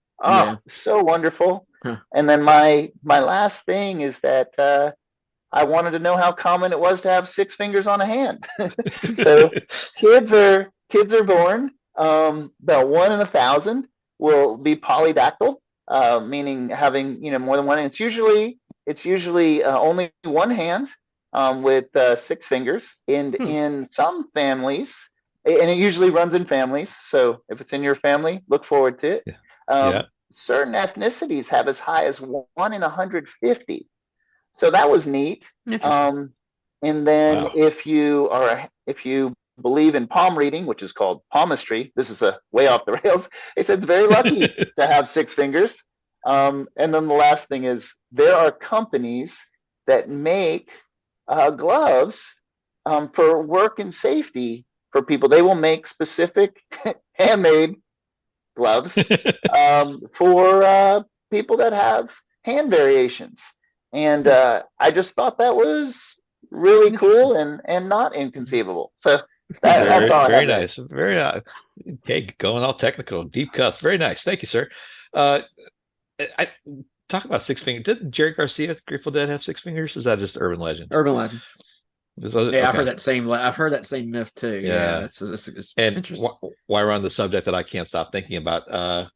so wonderful. Huh. And then my last thing is that I wanted to know how common it was to have 6 fingers on a hand. So kids are born, about 1 in 1,000 will be polydactyl, meaning having more than one. And it's usually only one hand with 6 fingers. And in some families, and it usually runs in families. So if it's in your family, look forward to it. Certain ethnicities have as high as 1 in 150. So that was neat. And then if you believe in palm reading, which is called palmistry, this is a way off the rails. They said it's very lucky to have 6 fingers. And then the last thing is there are companies that make gloves for work and safety for people. They will make specific handmade gloves for people that have hand variations. And I just thought that was really cool and not inconceivable. So that's all very I have. nice. Very nice. Okay, going all technical, deep cuts. Very nice. Thank you, sir. I talk about six fingers. Did Jerry Garcia, Grateful Dead, have six fingers? Is that just urban legend? Urban legend. Okay. I've heard that same. I've heard that same myth too. Yeah, it's and interesting. While we're on the subject that I can't stop thinking about,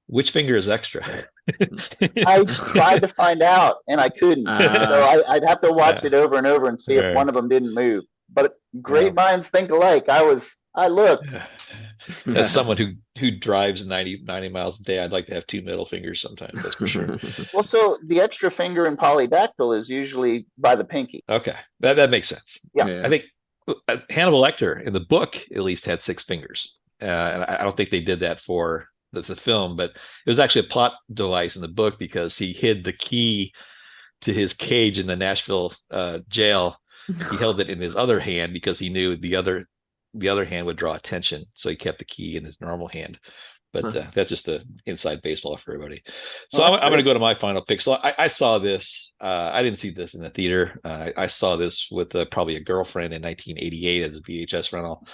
which finger is extra? I tried to find out and I couldn't. So I'd have to watch it over and over and see if one of them didn't move. But great minds think alike. I looked. As someone who drives 90 miles a day, I'd like to have two middle fingers sometimes. That's for sure. Well, so the extra finger in polydactyl is usually by the pinky. Okay, that makes sense. Yeah. I think Hannibal Lecter in the book at least had six fingers, and I don't think they did that for the film, but it was actually a plot device in the book because he hid the key to his cage in the Nashville jail. He held it in his other hand because he knew the other hand would draw attention, so he kept the key in his normal hand. But that's just the inside baseball for everybody. So I'm going to go to my final pick. So I saw this. I didn't see this in the theater. I saw this with probably a girlfriend in 1988 as a VHS rental.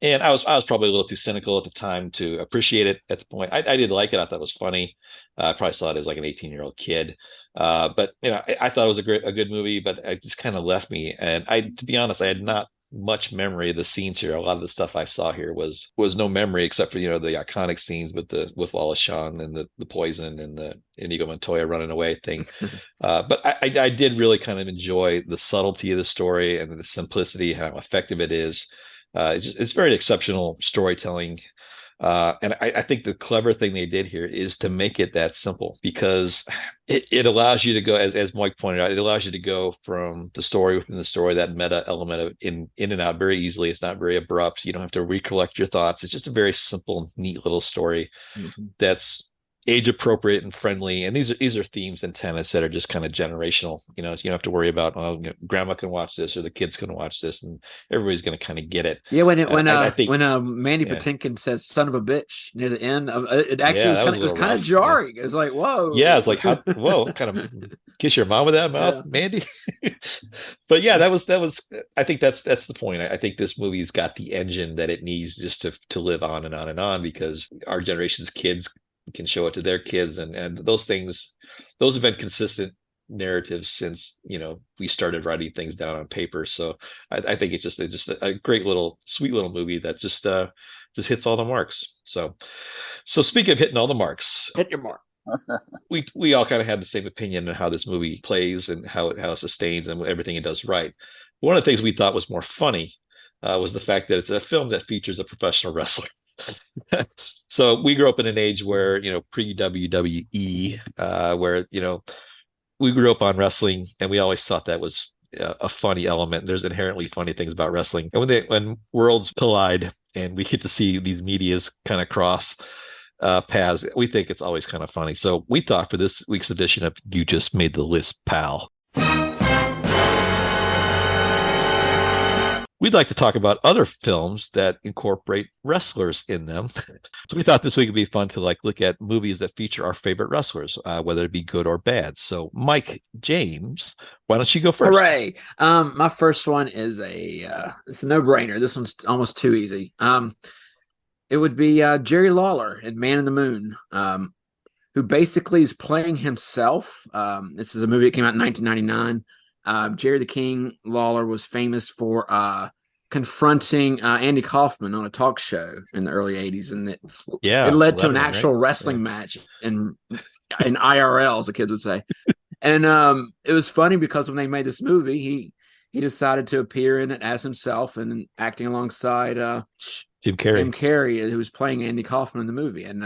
And I was probably a little too cynical at the time to appreciate it at the point. I did like it. I thought it was funny. I probably saw it as like an 18-year-old kid. But I thought it was a good movie, but it just kind of left me. And to be honest, I had not much memory of the scenes here. A lot of the stuff I saw here was no memory except for the iconic scenes with Wallace Shawn and the poison and the Inigo Montoya running away thing. But I did really kind of enjoy the subtlety of the story and the simplicity, how effective it is. It's very exceptional storytelling. And I think the clever thing they did here is to make it that simple, because it allows you to go, as Mike pointed out, it allows you to go from the story within the story, that meta element of in and out very easily. It's not very abrupt. You don't have to recollect your thoughts. It's just a very simple, neat little story that's age appropriate and friendly. And these are themes and tenets that are just kind of generational. You don't have to worry about, grandma can watch this or the kids can watch this and everybody's going to kind of get it. Yeah, when Mandy Patinkin says "son of a bitch" near the end, it actually was kind of jarring. It was like, whoa. Yeah, it's like, whoa, kind of kiss your mom with that mouth, Mandy. But yeah, that was. I think that's the point. I think this movie's got the engine that it needs just to live on and on and on, because our generation's kids can show it to their kids, and those have been consistent narratives since we started writing things down on paper. So I think it's just a great little sweet little movie that just hits all the marks. So speaking of hitting all the marks, hit your mark. we all kind of had the same opinion on how this movie plays and how it sustains and everything it does right. One of the things we thought was more funny was the fact that it's a film that features a professional wrestler. So we grew up in an age where pre WWE, where we grew up on wrestling, and we always thought that was a funny element. There's inherently funny things about wrestling, and when worlds collide and we get to see these medias kind of cross paths, we think it's always kind of funny. So we thought for this week's edition of You Just Made the List, Pal, we'd like to talk about other films that incorporate wrestlers in them. So we thought this week would be fun to look at movies that feature our favorite wrestlers, whether it be good or bad. So Mike James, why don't you go first? Hooray. My first one is it's a no-brainer. This one's almost too easy. It would be Jerry Lawler in Man in the Moon, who basically is playing himself. This is a movie that came out in 1999. Jerry the King Lawler was famous for confronting Andy Kaufman on a talk show in the early 80s, and it led to an actual wrestling match in IRL, as the kids would say. And it was funny because when they made this movie, he decided to appear in it as himself and acting alongside Jim Carrey, who was playing Andy Kaufman in the movie. And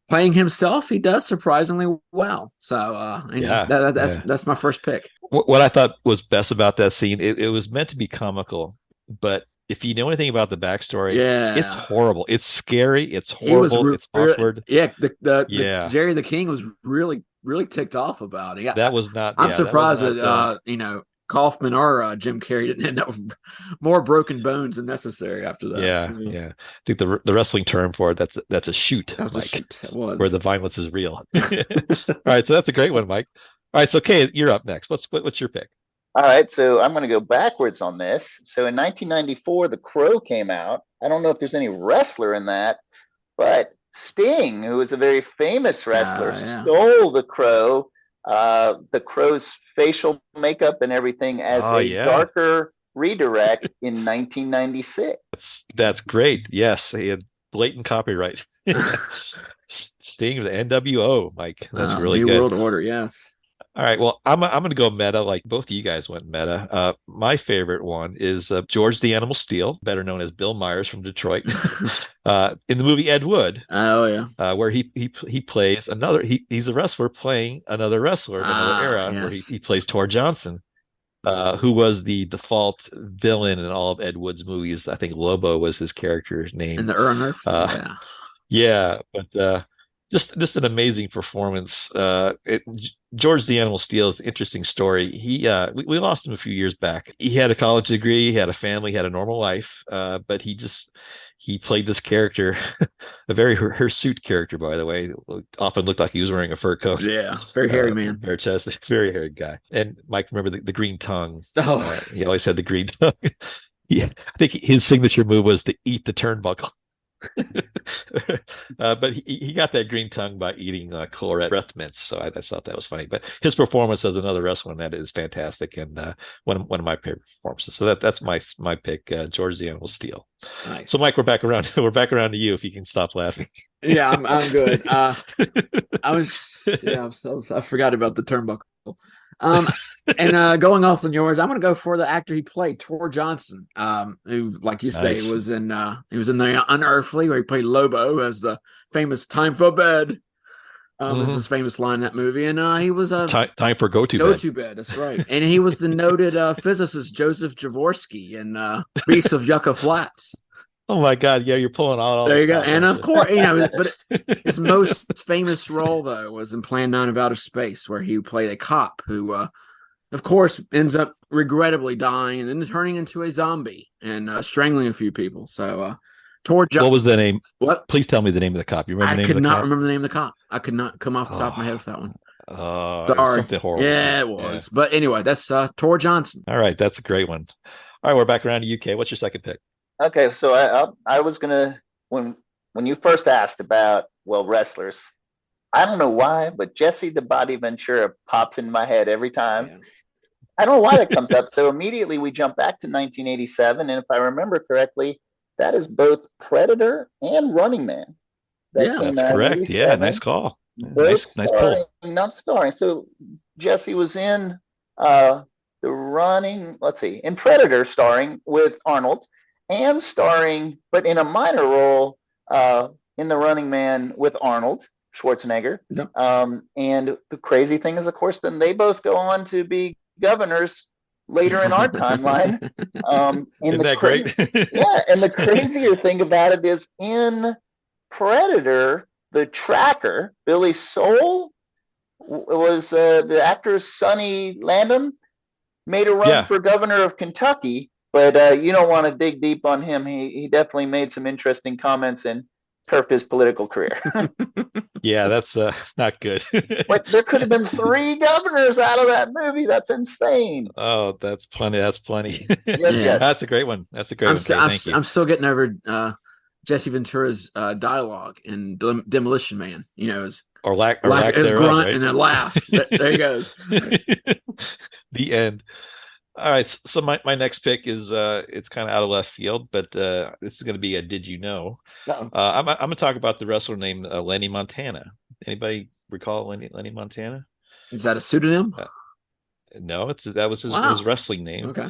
playing himself, he does surprisingly well. So that's my first pick. What I thought was best about that scene, it was meant to be comical, but if you know anything about the backstory, it's horrible. It's scary. It's horrible. It's awkward. The Jerry the King was really, really ticked off about it. That was not. I'm surprised that Kaufman or Jim Carrey didn't end up with more broken bones than necessary after that. Yeah. I think the wrestling term for it, that's a shoot, That was a Mike, shoot. It was. where the violence is real. All right, so that's a great one, Mike. All right, so Kay, you're up next. What's your pick? All right, so I'm going to go backwards on this. So in 1994, The Crow came out. I don't know if there's any wrestler in that, but Sting, who was a very famous wrestler, stole the Crow's facial makeup and everything as darker redirect in 1996. That's great. Yes, he had blatant copyright. Sting of the NWO, Mike. That's really good. New World Order, yes. All right, well, I'm going to go meta, like both of you guys went meta. My favorite one is George the Animal Steel, better known as Bill Myers from Detroit, in the movie Ed Wood. Oh yeah, where he plays another. He's a wrestler playing another wrestler of another era, where he plays Tor Johnson, who was the default villain in all of Ed Wood's movies. I think Lobo was his character's name. In the Earner. Yeah, but just an amazing performance. George the Animal Steel is an interesting story. We lost him a few years back. He had a college degree, he had a family, he had a normal life, but he played this character, a very hirsute character, by the way. Often looked like he was wearing a fur coat. Yeah, very hairy man. Bare chest, very hairy guy. And Mike, remember the green tongue? Oh, he always had the green tongue. Yeah, I think his signature move was to eat the turnbuckle. But he got that green tongue by eating Colruyt breath mints, so I thought that was funny. But his performance as another wrestler in that is fantastic, and one of my favorite performances. So that's my pick, George the Animal Steel. Nice. So Mike, we're back around to you if you can stop laughing. Yeah, I'm good. I forgot about the turnbuckle. And going off on yours, I'm going to go for the actor he played, Tor Johnson, who, like you say, was in the Unearthly, where he played Lobo as the famous "Time for Bed." Is his famous line in that movie, and he was time for go to bed. That's right, and he was the noted physicist Joseph Jaworski in Beasts of Yucca Flats. Oh my God! Yeah, you're pulling out all. There you go, and of course, but his most famous role though was in Plan 9 of Outer Space, where he played a cop who, of course, ends up regrettably dying and then turning into a zombie and strangling a few people. So, What was the name? What? Please tell me the name of the cop. You remember the name of the cop? I could not remember the name of the cop. I could not come off the top of my head with that one. Sorry. Something horrible. Yeah, it was. Yeah. But anyway, that's Tor Johnson. All right, that's a great one. All right, we're back around to UK. What's your second pick? Okay, so I was gonna when you first asked about wrestlers, I don't know why, but Jesse the Body Ventura pops in my head every time. Yeah. I don't know why that comes up. So immediately we jump back to 1987, and if I remember correctly, that is both Predator and Running Man. That's correct. Yeah, nice call. Nice pull. Not starring. So Jesse was in in Predator, starring with Arnold, and starring, but in a minor role, in The Running Man with Arnold Schwarzenegger. Yep. And the crazy thing is, of course, then they both go on to be governors later in our timeline. Isn't that great? Yeah, and the crazier thing about it is, in Predator, the tracker, Billy Soul, was the actor Sonny Landham, made a run for governor of Kentucky. But you don't want to dig deep on him. He definitely made some interesting comments and turfed his political career. Yeah, that's not good. But there could have been 3 governors out of that movie. That's insane. Oh, that's plenty. Yes. That's a great one. That's a great one. Thank you. I'm still getting over Jesse Ventura's dialogue in Demolition Man. His lack his thereof, grunt right? and a laugh. There he goes. The end. All right, so my next pick is it's kind of out of left field, but this is going to be a did you know? I'm going to talk about the wrestler named Lenny Montana. Anybody recall Lenny Montana? Is that a pseudonym? No, that was his wrestling name. Okay.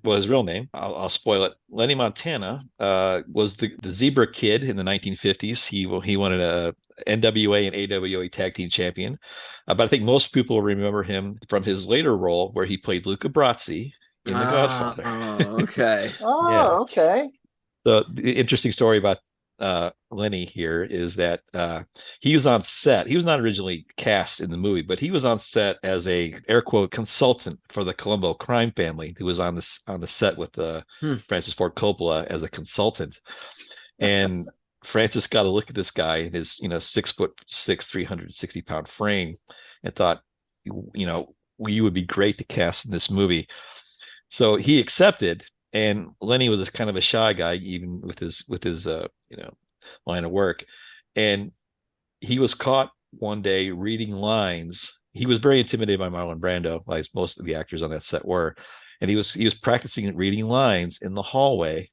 His real name. I'll spoil it. Lenny Montana was the Zebra Kid in the 1950s. He wanted a NWA and AWA tag team champion. But I think most people remember him from his later role where he played Luca Brasi in The Godfather. Okay. Okay. The interesting story about Lenny here is that he was on set. He was not originally cast in the movie, but he was on set as a air quote consultant for the Colombo crime family, who was on the set with Francis Ford Coppola as a consultant. And Francis got a look at this guy in his 6'6", 360-pound frame, and thought, you would be great to cast in this movie. So he accepted. And Lenny was kind of a shy guy, even with his line of work. And he was caught one day reading lines. He was very intimidated by Marlon Brando, like most of the actors on that set were. And he was practicing reading lines in the hallway.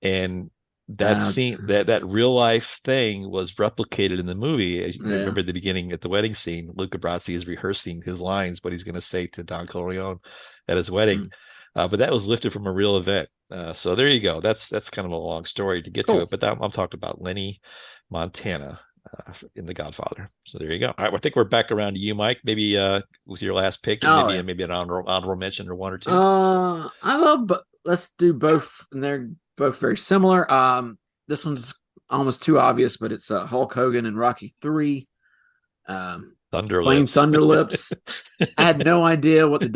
And that scene, that real life thing was replicated in the movie. As you remember at the beginning, at the wedding scene, Luca Brasi is rehearsing his lines, what he's going to say to Don Corleone at his wedding. But that was lifted from a real event. So there you go. That's kind of a long story to get to it. But I'm talking about Lenny Montana in The Godfather. So there you go. All right. Well, I think we're back around to you, Mike. Maybe with your last pick, and maybe an honorable mention or one or two. Let's do both, and they're both very similar. This one's almost too obvious, but it's Hulk Hogan and Rocky 3. Playing Thunderlips. I had no idea what I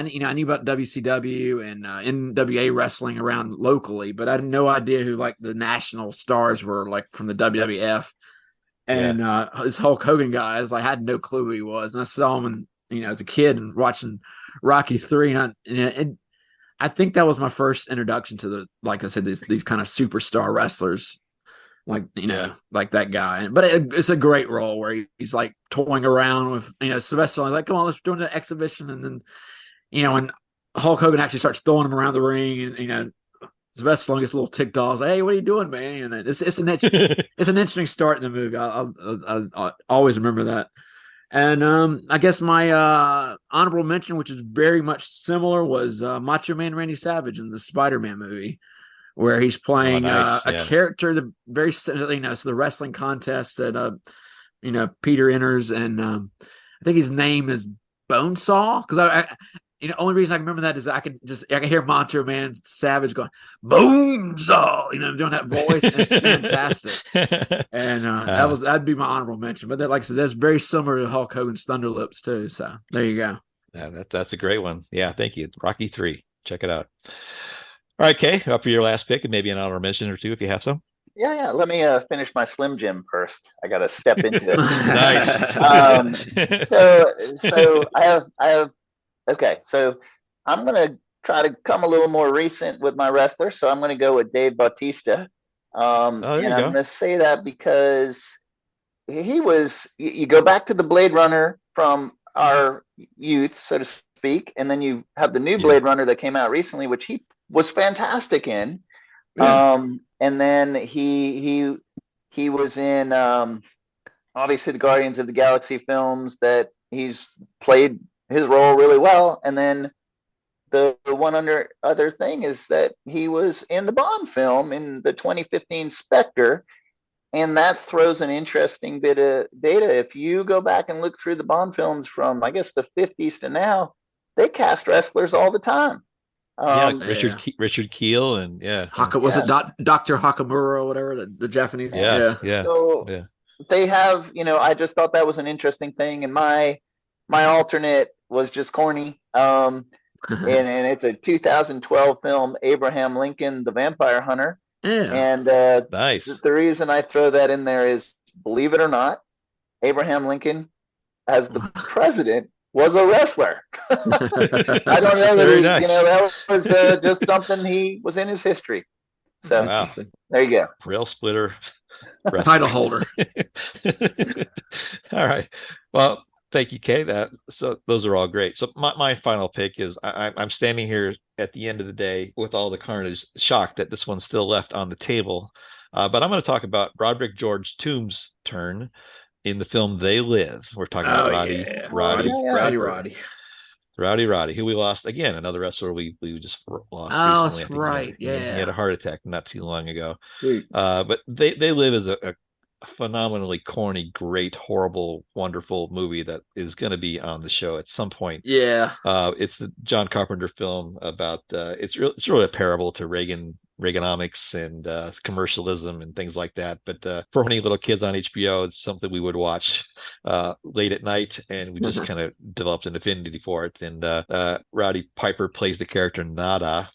knew about WCW and NWA wrestling around locally, but I had no idea who like the national stars were, like from the WWF. And this Hulk Hogan guy, I had no clue who he was, and I saw him, as a kid and watching Rocky 3, and I think that was my first introduction to like I said, these kind of superstar wrestlers. Like that guy, but it's a great role where he's like toying around with Sylvester, like, come on, let's do an exhibition, and then when Hulk Hogan actually starts throwing him around the ring, and Sylvester gets a little ticked off, like, hey, what are you doing, man? And it's an interesting start in the movie. I always remember that. And I guess my honorable mention, which is very much similar, was Macho Man Randy Savage in the Spider-Man movie, where he's playing a character, so the wrestling contest that Peter enters, and I think his name is Bonesaw, because only reason I can remember that is I can hear Macho Man Savage going Bonesaw, doing that voice, and it's fantastic. And that'd be my honorable mention. But like I said, that's very similar to Hulk Hogan's Thunderlips too. So there you go. Yeah, that's a great one. Yeah, thank you. Rocky 3, check it out. All right, Kay, up for your last pick, and maybe an honorable mention or two if you have some. Yeah. Let me finish my Slim Jim first. I got to step into it. Nice. So I have. Okay, so I'm gonna try to come a little more recent with my wrestler. So I'm gonna go with Dave Bautista. I'm gonna say that because he was. You go back to the Blade Runner from our youth, so to speak, and then you have the new Blade Runner that came out recently, which he was fantastic in. And then he was in obviously the Guardians of the Galaxy films that he's played his role really well. And then the one other thing is that he was in the Bond film in the 2015 Spectre, and that throws an interesting bit of data. If you go back and look through the Bond films from, I guess, the 50s to now, they cast wrestlers all the time. Richard Keel and was it Dr. Hakamura or whatever, the Japanese? So they have, I just thought that was an interesting thing, and my alternate was just corny. And it's a 2012 film, Abraham Lincoln, the Vampire Hunter. And nice. The reason I throw that in there is, believe it or not, Abraham Lincoln as the president was a wrestler. I don't know that that was just something he was in his history. So there you go. Rail splitter. Title holder. All right. Well, thank you, Kay. So those are all great. So my final pick is I'm standing here at the end of the day with all the carnage, shocked that this one's still left on the table. But I'm going to talk about Roderick George Toombs' turn in the film They Live. We're talking about Roddy, who we lost again, another wrestler we just lost. Oh, recently. that's right. He had a heart attack not too long ago. But They Live is a phenomenally corny, great, horrible, wonderful movie that is going to be on the show at some point. Yeah. It's the John Carpenter film about it's really a parable to Reagan Reaganomics and commercialism and things like that. But for many little kids on HBO, it's something we would watch late at night, and we just kind of developed an affinity for it. And Roddy Piper plays the character Nada.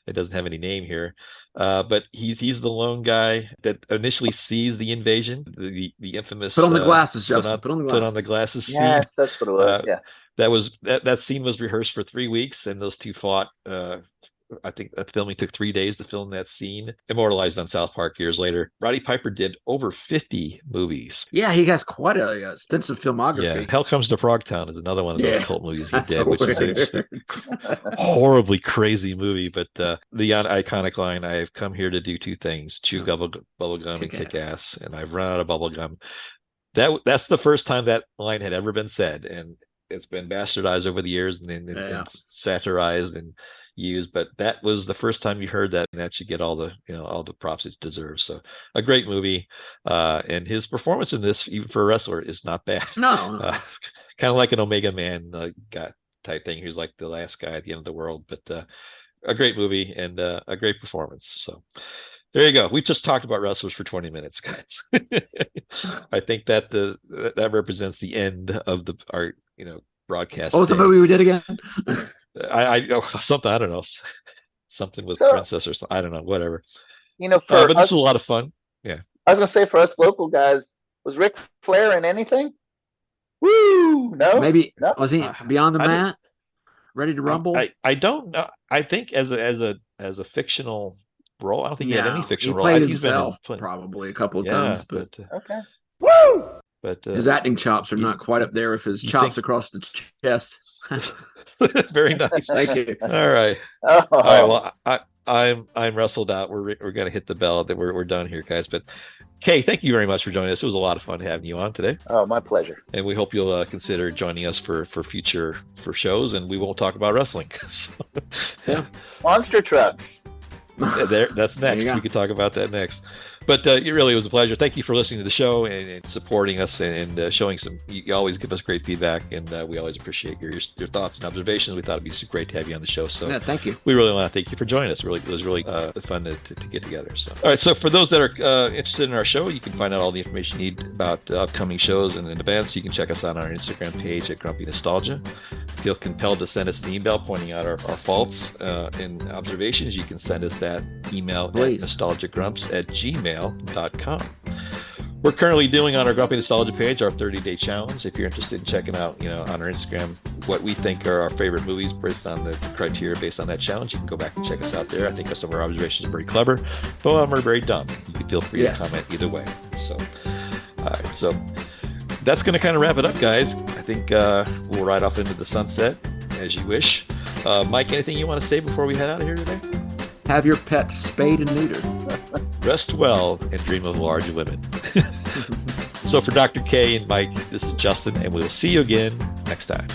It doesn't have any name here, but he's the lone guy that initially sees the invasion, the infamous put on the glasses, Justin. Put on the glasses scene. Yes, that's what it was. That scene was rehearsed for 3 weeks, and those two fought. I think that filming took 3 days to film that scene, immortalized on South Park years later. Roddy Piper did over 50 movies. Yeah, he has quite a extensive filmography. Yeah, Hell Comes to Frogtown is another one of those cult movies he did, which is just a horribly crazy movie. But the iconic line, "I've come here to do two things, chew bubble gum and kick ass, and I've run out of bubble gum." That's the first time that line had ever been said, and it's been bastardized over the years and satirized and used, but that was the first time you heard that, and that should get all the props it deserves. So a great movie, and his performance in this, even for a wrestler, is not bad. No, kind of like an Omega Man type thing. He was like the last guy at the end of the world, but a great movie and a great performance. So there you go. We just talked about wrestlers for 20 minutes, guys. I think that that represents the end of our broadcast. What was the movie we did again? I something, I don't know, something with Princess or something. I don't know, whatever. But this was a lot of fun. Yeah, I was gonna say, for us local guys, was Ric Flair in anything? Woo! No, maybe no? Was he Beyond the Mat? Ready to Rumble? I don't know. I think as a fictional role, I don't think he had any fictional role. He played himself probably a couple of times, but okay. Woo! But his acting chops are not quite up there with his chops across the chest. Very nice. Thank you. All right. Oh. All right. Well, I'm wrestled out. We're gonna hit the bell. That we're done here, guys. But Kay, thank you very much for joining us. It was a lot of fun having you on today. Oh, my pleasure. And we hope you'll consider joining us for future shows. And we won't talk about wrestling. Yeah. Monster trucks. That's next. We could talk about that next. But it really was a pleasure. Thank you for listening to the show and supporting us and showing some. You always give us great feedback, and we always appreciate your thoughts and observations. We thought it'd be so great to have you on the show. So thank you. We really want to thank you for joining us. It was really fun to get together. So all right. So for those that are interested in our show, you can find out all the information you need about upcoming shows and events. You can check us out on our Instagram page at Grumpy Nostalgia. Feel compelled to send us an email pointing out our faults and observations, you can send us that email at nostalgiagrumps@gmail.com. We're currently doing on our Grumpy Nostalgia page our 30-day challenge. If you're interested in checking out, on our Instagram, what we think are our favorite movies based on the criteria based on that challenge, you can go back and check us out there. I think some of our observations are very clever, but some are very dumb. You can feel free to comment either way. So, all right, so that's going to kind of wrap it up, guys. I think we'll ride off into the sunset as you wish. Mike, anything you want to say before we head out of here today? Have your pets spayed and neutered. Rest well and dream of large women. So for Dr. K and Mike, this is Justin, and we'll see you again next time.